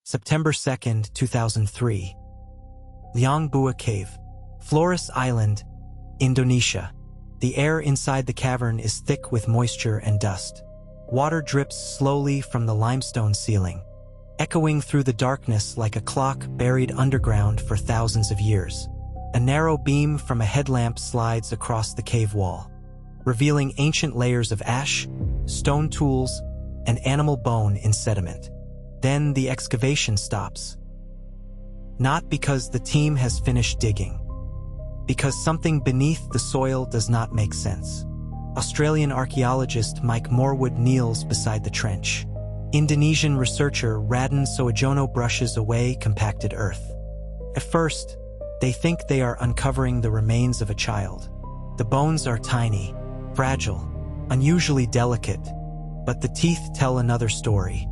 September 2, 2003. Liang Bua Cave, Flores Island, Indonesia. The air inside the cavern is thick with moisture and dust. Water drips slowly from the limestone ceiling, echoing through the darkness like a clock buried underground for thousands of years. A narrow beam from a headlamp slides across the cave wall, revealing ancient layers of ash, stone tools, and animal bone in sediment. Then the excavation stops. Not because the team has finished digging, because something beneath the soil does not make sense. Australian archaeologist Mike Morwood kneels beside the trench. Indonesian researcher Raden Soejono brushes away compacted earth. At first, they think they are uncovering the remains of a child. The bones are tiny, fragile, unusually delicate, but the teeth tell another story.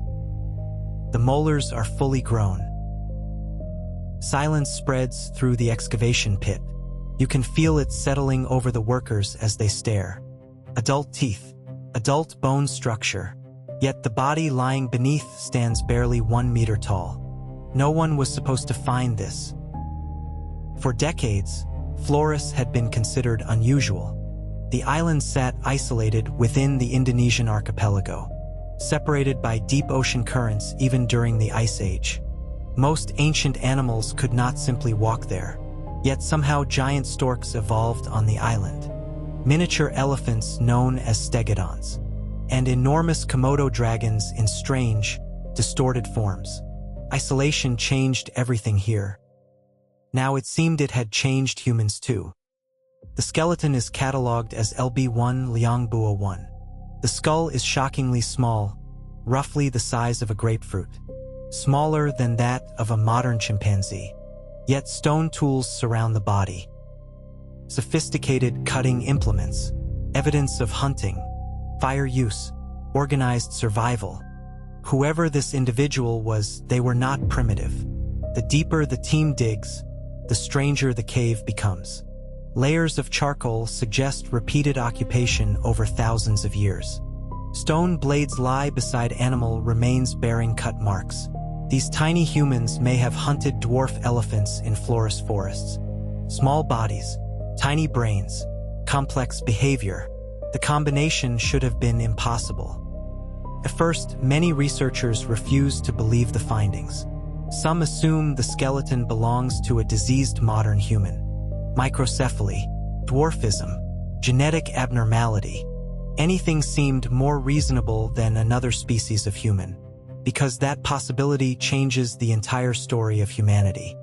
The molars are fully grown. Silence spreads through the excavation pit. You can feel it settling over the workers as they stare. Adult teeth, adult bone structure, yet the body lying beneath stands barely 1 meter tall. No one was supposed to find this. For decades, Flores had been considered unusual. The island sat isolated within the Indonesian archipelago, separated by deep ocean currents even during the Ice Age. Most ancient animals could not simply walk there, yet somehow giant storks evolved on the island. Miniature elephants known as stegodons, and enormous Komodo dragons in strange, distorted forms. Isolation changed everything here. Now it seemed it had changed humans too. The skeleton is catalogued as LB1 Liang Bua 1. The skull is shockingly small, roughly the size of a grapefruit. Smaller than that of a modern chimpanzee. Yet stone tools surround the body. Sophisticated cutting implements, evidence of hunting, fire use, organized survival. Whoever this individual was, they were not primitive. The deeper the team digs, the stranger the cave becomes. Layers of charcoal suggest repeated occupation over thousands of years. Stone blades lie beside animal remains bearing cut marks. These tiny humans may have hunted dwarf elephants in Flores forests. Small bodies, tiny brains, complex behavior. The combination should have been impossible. At first, many researchers refused to believe the findings. Some assume the skeleton belongs to a diseased modern human. Microcephaly, dwarfism, genetic abnormality. Anything seemed more reasonable than another species of human, because that possibility changes the entire story of humanity.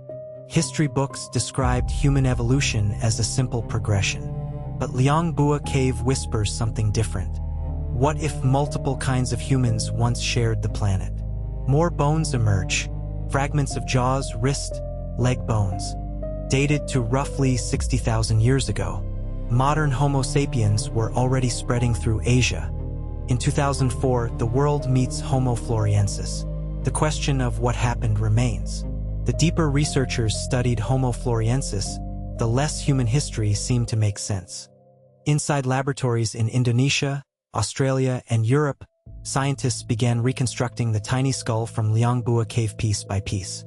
History books described human evolution as a simple progression. But Liang Bua Cave whispers something different. What if multiple kinds of humans once shared the planet? More bones emerge, fragments of jaws, wrist, leg bones, dated to roughly 60,000 years ago. Modern Homo sapiens were already spreading through Asia. In 2004, the world meets Homo floresiensis. The question of what happened remains. The deeper researchers studied Homo floresiensis, the less human history seemed to make sense. Inside laboratories in Indonesia, Australia, and Europe, scientists began reconstructing the tiny skull from Liang Bua Cave piece by piece.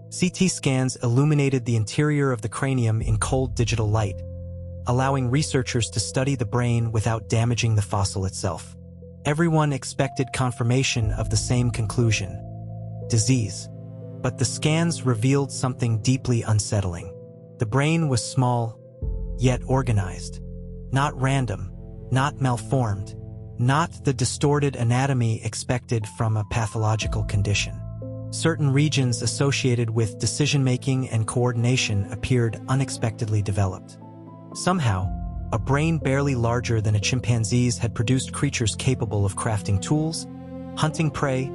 CT scans illuminated the interior of the cranium in cold digital light, allowing researchers to study the brain without damaging the fossil itself. Everyone expected confirmation of the same conclusion: disease. But the scans revealed something deeply unsettling. The brain was small, yet organized. Not random, not malformed, not the distorted anatomy expected from a pathological condition. Certain regions associated with decision-making and coordination appeared unexpectedly developed. Somehow, a brain barely larger than a chimpanzee's had produced creatures capable of crafting tools, hunting prey,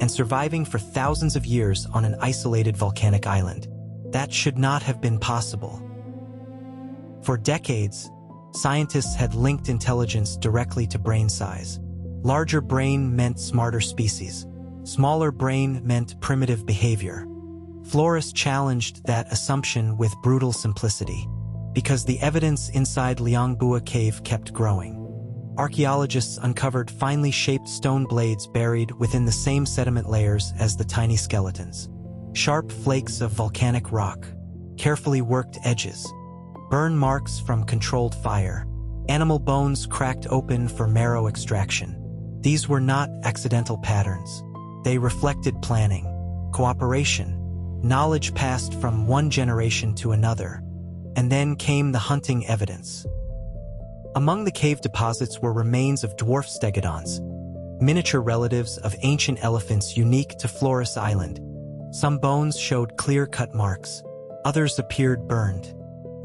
and surviving for thousands of years on an isolated volcanic island. That should not have been possible. For decades, scientists had linked intelligence directly to brain size. Larger brain meant smarter species. Smaller brain meant primitive behavior. Flores challenged that assumption with brutal simplicity, because the evidence inside Liang Bua Cave kept growing. Archaeologists uncovered finely shaped stone blades buried within the same sediment layers as the tiny skeletons. Sharp flakes of volcanic rock, carefully worked edges, burn marks from controlled fire, animal bones cracked open for marrow extraction. These were not accidental patterns. They reflected planning, cooperation, knowledge passed from one generation to another. And then came the hunting evidence. Among the cave deposits were remains of dwarf stegodons, miniature relatives of ancient elephants unique to Flores Island. Some bones showed clear-cut marks, others appeared burned.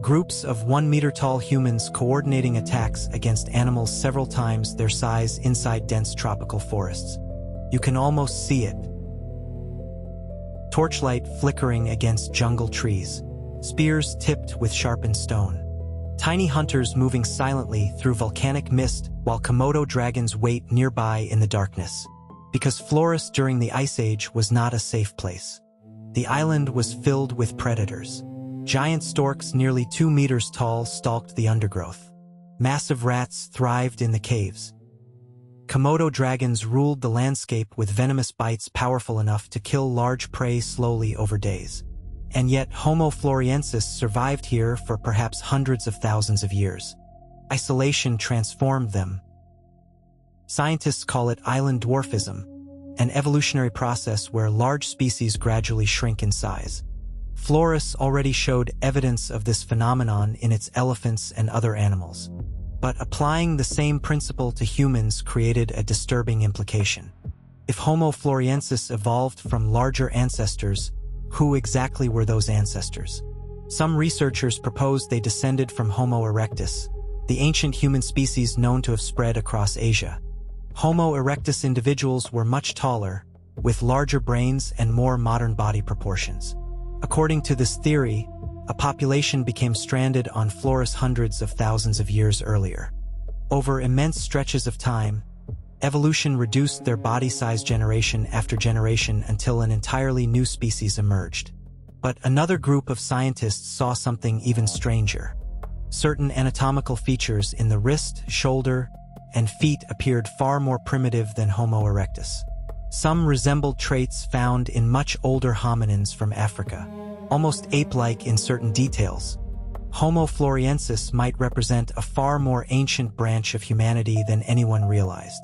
Groups of 1-meter-tall humans coordinating attacks against animals several times their size inside dense tropical forests. You can almost see it. Torchlight flickering against jungle trees, spears tipped with sharpened stone. Tiny hunters moving silently through volcanic mist while Komodo dragons wait nearby in the darkness. Because Flores during the Ice Age was not a safe place. The island was filled with predators. Giant storks nearly 2 meters tall stalked the undergrowth. Massive rats thrived in the caves. Komodo dragons ruled the landscape with venomous bites powerful enough to kill large prey slowly over days. And yet Homo floresiensis survived here for perhaps hundreds of thousands of years. Isolation transformed them. Scientists call it island dwarfism, an evolutionary process where large species gradually shrink in size. Flores already showed evidence of this phenomenon in its elephants and other animals. But applying the same principle to humans created a disturbing implication. If Homo floresiensis evolved from larger ancestors, who exactly were those ancestors? Some researchers propose they descended from Homo erectus, the ancient human species known to have spread across Asia. Homo erectus individuals were much taller, with larger brains and more modern body proportions. According to this theory, a population became stranded on Flores hundreds of thousands of years earlier. Over immense stretches of time, evolution reduced their body size generation after generation until an entirely new species emerged. But another group of scientists saw something even stranger. Certain anatomical features in the wrist, shoulder, and feet appeared far more primitive than Homo erectus. Some resembled traits found in much older hominins from Africa, almost ape-like in certain details. Homo floresiensis might represent a far more ancient branch of humanity than anyone realized.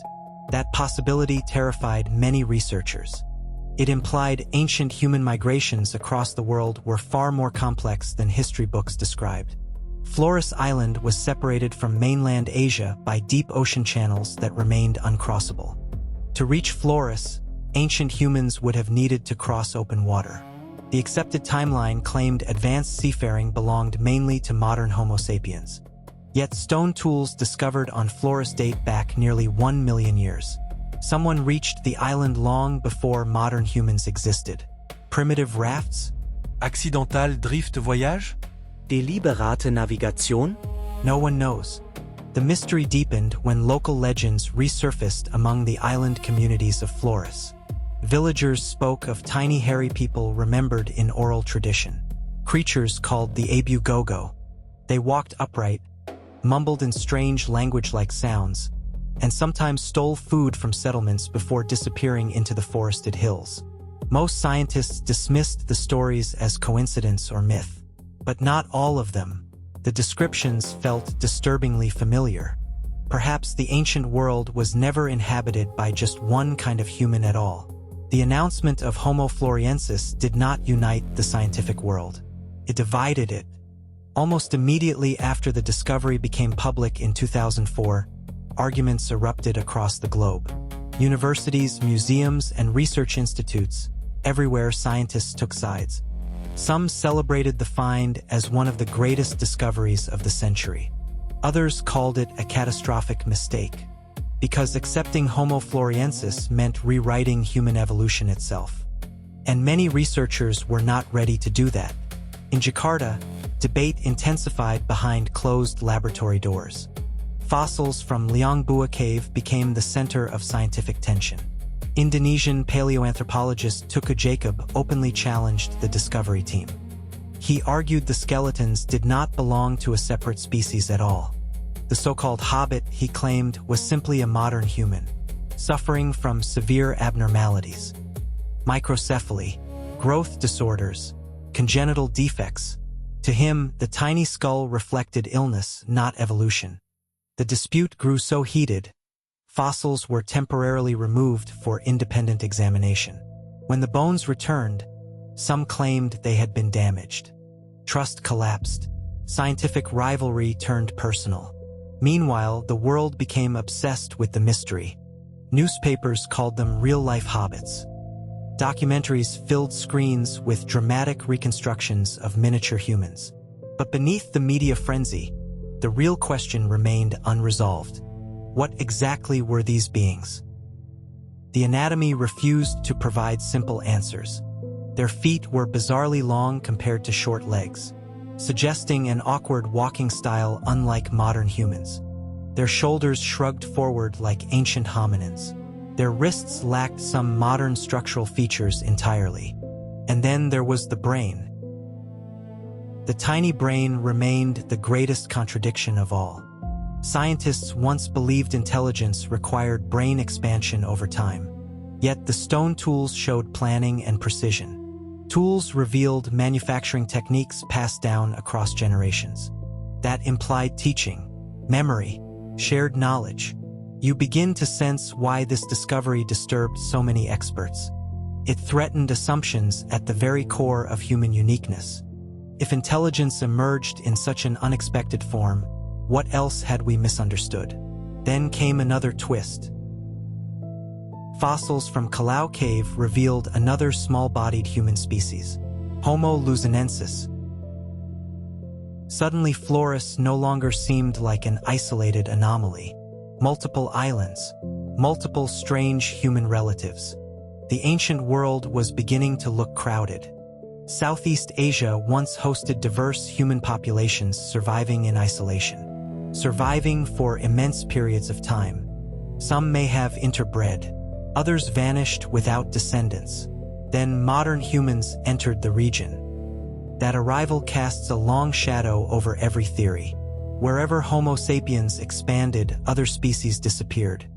That possibility terrified many researchers. It implied ancient human migrations across the world were far more complex than history books described. Flores Island was separated from mainland Asia by deep ocean channels that remained uncrossable. To reach Flores, ancient humans would have needed to cross open water. The accepted timeline claimed advanced seafaring belonged mainly to modern Homo sapiens. Yet stone tools discovered on Flores date back nearly 1 million years. Someone reached the island long before modern humans existed. Primitive rafts? Accidental drift voyage? Deliberate Navigation? No one knows. The mystery deepened when local legends resurfaced among the island communities of Flores. Villagers spoke of tiny hairy people remembered in oral tradition. Creatures called the Abu-Gogo. They walked upright, mumbled in strange language-like sounds, and sometimes stole food from settlements before disappearing into the forested hills. Most scientists dismissed the stories as coincidence or myth. But not all of them. The descriptions felt disturbingly familiar. Perhaps the ancient world was never inhabited by just one kind of human at all. The announcement of Homo floresiensis did not unite the scientific world. It divided it. Almost immediately after the discovery became public in 2004, arguments erupted across the globe. Universities, museums, and research institutes, everywhere scientists took sides. Some celebrated the find as one of the greatest discoveries of the century. Others called it a catastrophic mistake, because accepting Homo floresiensis meant rewriting human evolution itself. And many researchers were not ready to do that. In Jakarta, debate intensified behind closed laboratory doors. Fossils from Liang Bua Cave became the center of scientific tension. Indonesian paleoanthropologist Tuku Jacob openly challenged the discovery team. He argued the skeletons did not belong to a separate species at all. The so-called hobbit, he claimed, was simply a modern human, suffering from severe abnormalities. Microcephaly, growth disorders, congenital defects. To him, the tiny skull reflected illness, not evolution. The dispute grew so heated, fossils were temporarily removed for independent examination. When the bones returned, some claimed they had been damaged. Trust collapsed. Scientific rivalry turned personal. Meanwhile, the world became obsessed with the mystery. Newspapers called them real-life hobbits. Documentaries filled screens with dramatic reconstructions of miniature humans. But beneath the media frenzy, the real question remained unresolved. What exactly were these beings? The anatomy refused to provide simple answers. Their feet were bizarrely long compared to short legs, suggesting an awkward walking style unlike modern humans. Their shoulders shrugged forward like ancient hominins. Their wrists lacked some modern structural features entirely. And then there was the brain. The tiny brain remained the greatest contradiction of all. Scientists once believed intelligence required brain expansion over time. Yet the stone tools showed planning and precision. Tools revealed manufacturing techniques passed down across generations. That implied teaching, memory, shared knowledge. You begin to sense why this discovery disturbed so many experts. It threatened assumptions at the very core of human uniqueness. If intelligence emerged in such an unexpected form, what else had we misunderstood? Then came another twist. Fossils from Callao Cave revealed another small-bodied human species, Homo luzonensis. Suddenly, Flores no longer seemed like an isolated anomaly. Multiple islands, multiple strange human relatives. The ancient world was beginning to look crowded. Southeast Asia once hosted diverse human populations surviving in isolation, surviving for immense periods of time. Some may have interbred. Others vanished without descendants. Then modern humans entered the region. That arrival casts a long shadow over every theory. Wherever Homo sapiens expanded, other species disappeared.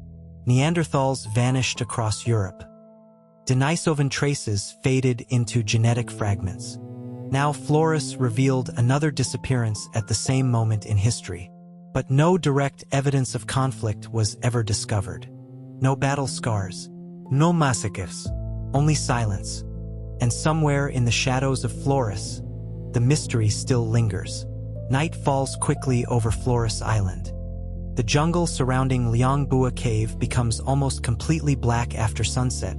Neanderthals vanished across Europe. Denisovan traces faded into genetic fragments. Now Flores revealed another disappearance at the same moment in history. But no direct evidence of conflict was ever discovered. No battle scars, no massacres, only silence. And somewhere in the shadows of Flores, the mystery still lingers. Night falls quickly over Flores Island. The jungle surrounding Liangbua Cave becomes almost completely black after sunset,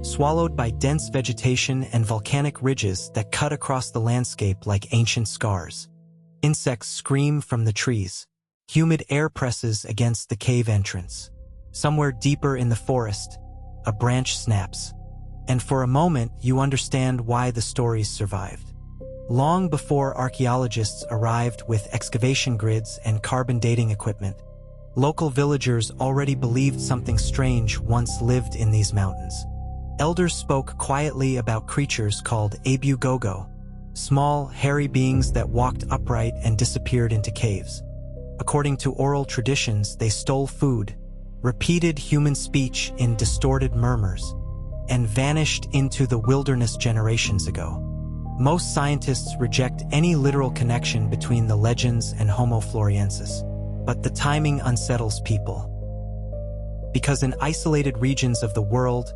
swallowed by dense vegetation and volcanic ridges that cut across the landscape like ancient scars. Insects scream from the trees. Humid air presses against the cave entrance. Somewhere deeper in the forest, a branch snaps. And for a moment, you understand why the stories survived. Long before archaeologists arrived with excavation grids and carbon dating equipment, local villagers already believed something strange once lived in these mountains. Elders spoke quietly about creatures called abu-gogo, small, hairy beings that walked upright and disappeared into caves. According to oral traditions, they stole food, repeated human speech in distorted murmurs, and vanished into the wilderness generations ago. Most scientists reject any literal connection between the legends and Homo floresiensis, but the timing unsettles people. Because in isolated regions of the world,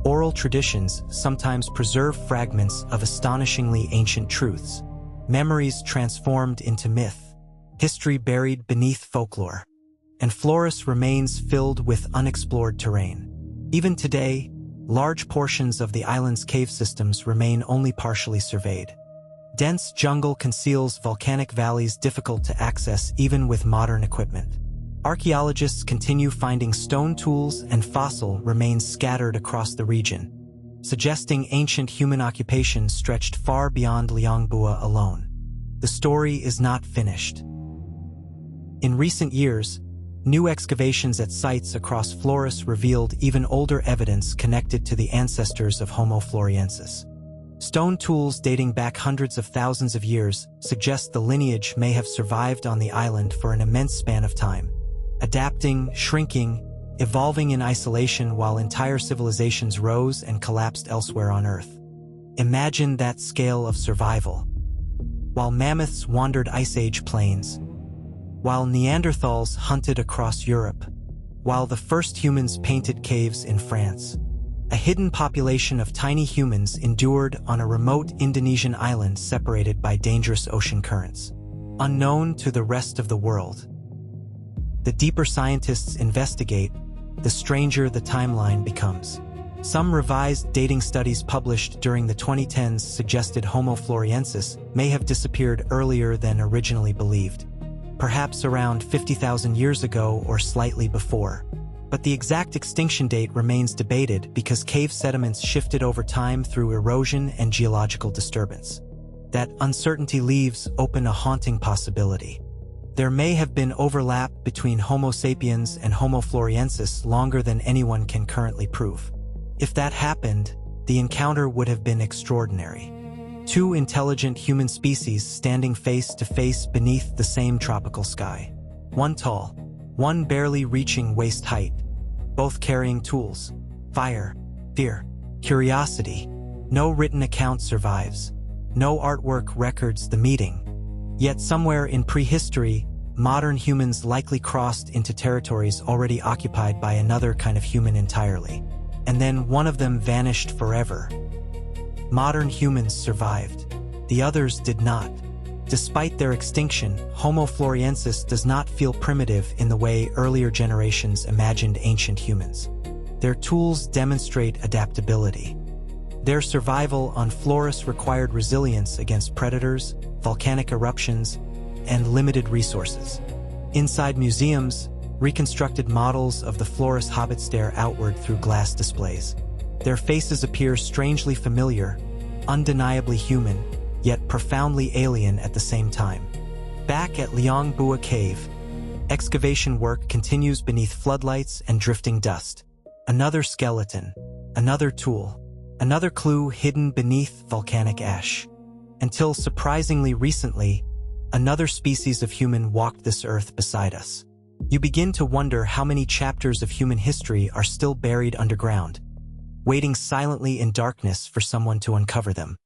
oral traditions sometimes preserve fragments of astonishingly ancient truths, memories transformed into myth, history buried beneath folklore, and Flores remains filled with unexplored terrain. Even today, large portions of the island's cave systems remain only partially surveyed. Dense jungle conceals volcanic valleys difficult to access even with modern equipment. Archaeologists continue finding stone tools and fossil remains scattered across the region, suggesting ancient human occupation stretched far beyond Liangbua alone. The story is not finished. In recent years, new excavations at sites across Flores revealed even older evidence connected to the ancestors of Homo floresiensis. Stone tools dating back hundreds of thousands of years suggest the lineage may have survived on the island for an immense span of time, adapting, shrinking, evolving in isolation while entire civilizations rose and collapsed elsewhere on Earth. Imagine that scale of survival. While mammoths wandered Ice Age plains, while Neanderthals hunted across Europe, while the first humans painted caves in France, a hidden population of tiny humans endured on a remote Indonesian island separated by dangerous ocean currents. Unknown to the rest of the world. The deeper scientists investigate, the stranger the timeline becomes. Some revised dating studies published during the 2010s suggested Homo floresiensis may have disappeared earlier than originally believed, perhaps around 50,000 years ago or slightly before. But the exact extinction date remains debated because cave sediments shifted over time through erosion and geological disturbance. That uncertainty leaves open a haunting possibility. There may have been overlap between Homo sapiens and Homo floresiensis longer than anyone can currently prove. If that happened, the encounter would have been extraordinary. Two intelligent human species standing face to face beneath the same tropical sky. One tall, one barely reaching waist height, both carrying tools, fire, fear, curiosity. No written account survives. No artwork records the meeting. Yet somewhere in prehistory, modern humans likely crossed into territories already occupied by another kind of human entirely. And then one of them vanished forever. Modern humans survived. The others did not. Despite their extinction, Homo floresiensis does not feel primitive in the way earlier generations imagined ancient humans. Their tools demonstrate adaptability. Their survival on Flores required resilience against predators, volcanic eruptions, and limited resources. Inside museums, reconstructed models of the Flores hobbit stare outward through glass displays. Their faces appear strangely familiar, undeniably human, yet profoundly alien at the same time. Back at Liang Bua Cave, excavation work continues beneath floodlights and drifting dust. Another skeleton, another tool, another clue hidden beneath volcanic ash. Until surprisingly recently, another species of human walked this earth beside us. You begin to wonder how many chapters of human history are still buried underground, waiting silently in darkness for someone to uncover them.